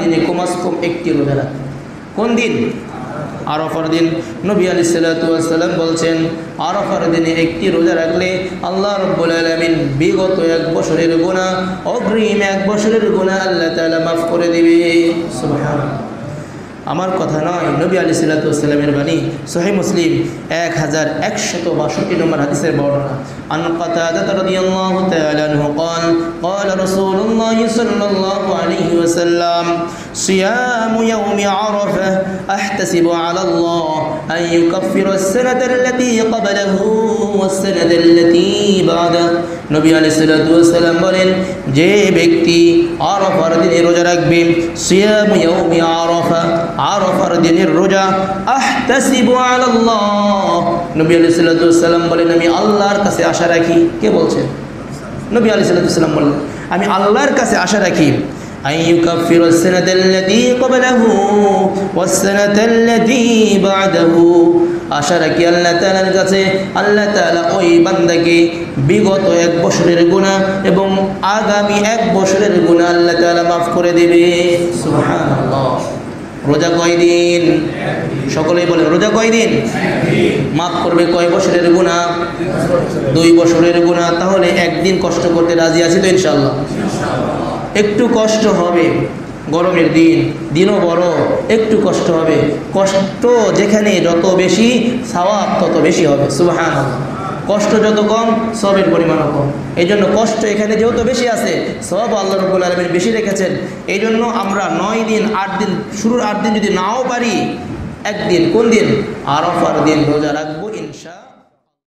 দিনে কমাস কম একটি রোজা রাখবে। কোন দিন? আরাফার দিন। নবী আলাইহিস সালাতু ওয়াস সালাম বলছেন, আরাফার দিনে একটি রোজা রাখলে আল্লাহ রাব্বুল আলামিন বিগত 1 বছরের গুনাহ, অগ্রিম 1 বছরের গুনাহ আল্লাহ তাআলা মাফ করে দিবে। সুবহানাল্লাহ। আমার কথা নয়, নবী আলাইহিস সালাতু ওয়াস সালামের বাণী। সহিহ মুসলিম 1162 নম্বর হাদিসের বর্ণনা। আন কাতাদা রাদিয়াল্লাহু তাআলা আনহু قال قال رسول الله صلى الله عليه وسلم صيام يوم عرفة أحتسب على الله أن يكفر السنة التي قبله والسنة التي بعده। নবী আলাইহিস সালাতু ওয়াস সালাম বলেন, যে ব্যক্তি আরাফার দিনে রোজা রাখবে, সিয়াম ইয়াউমি আরাফা, আরাফার দিনের রোজা, আহতাসিবু আলাল্লাহ, নবী আলাইহিস সালাতু ওয়াস সালাম বলেন, আমি আল্লাহর কাছে আশা রাখি। কে বলছেন? নবী আলাইহিস সালাতু ওয়াস সালাম বলেন, আমি আল্লাহর কাছে আশা রাখি, আইয়ুকাফিরু আস-সানাতাল্লাতী ক্বাবলাহু ওয়াস-সানাতাল্লাতী বা'দাহু, আশা রাখি আল্লাহ তাআলার কাছে, আল্লাহ তাআলা ওই বান্দাকে বিগত 1 বছরের গুনাহ এবং আগামী 1 বছরের গুনাহ আল্লাহ তাআলা মাফ করে দেবে। সুবহানাল্লাহ। রোজা কয় দিন? সকলেই বলেন, রোজা কয় দিন? মাফ করবে কয় বছরের গুনাহ? 2 বছরের গুনাহ। তাহলে একদিন কষ্ট করতে রাজি আছি তো ইনশাআল্লাহ? একটু কষ্ট হবে, গরমের দিন, দিনও বড়, একটু কষ্ট হবে। কষ্ট যেখানে যত বেশি, সওয়াব তত বেশি হবে। সুবহানাল্লাহ। কষ্ট যত কম, সওয়াবের পরিমাণও কম। এই জন্য কষ্ট এখানে যেহেতু বেশি আছে, সওয়াব আল্লাহ রাব্বুল আলামিন বেশি রেখেছেন। এই জন্য আমরা 9 দিন 8 দিন, শুরুর 8 দিন যদি নাও পারি, একদিন, কোন দিন? আরাফার দিন রোজা রাখবো।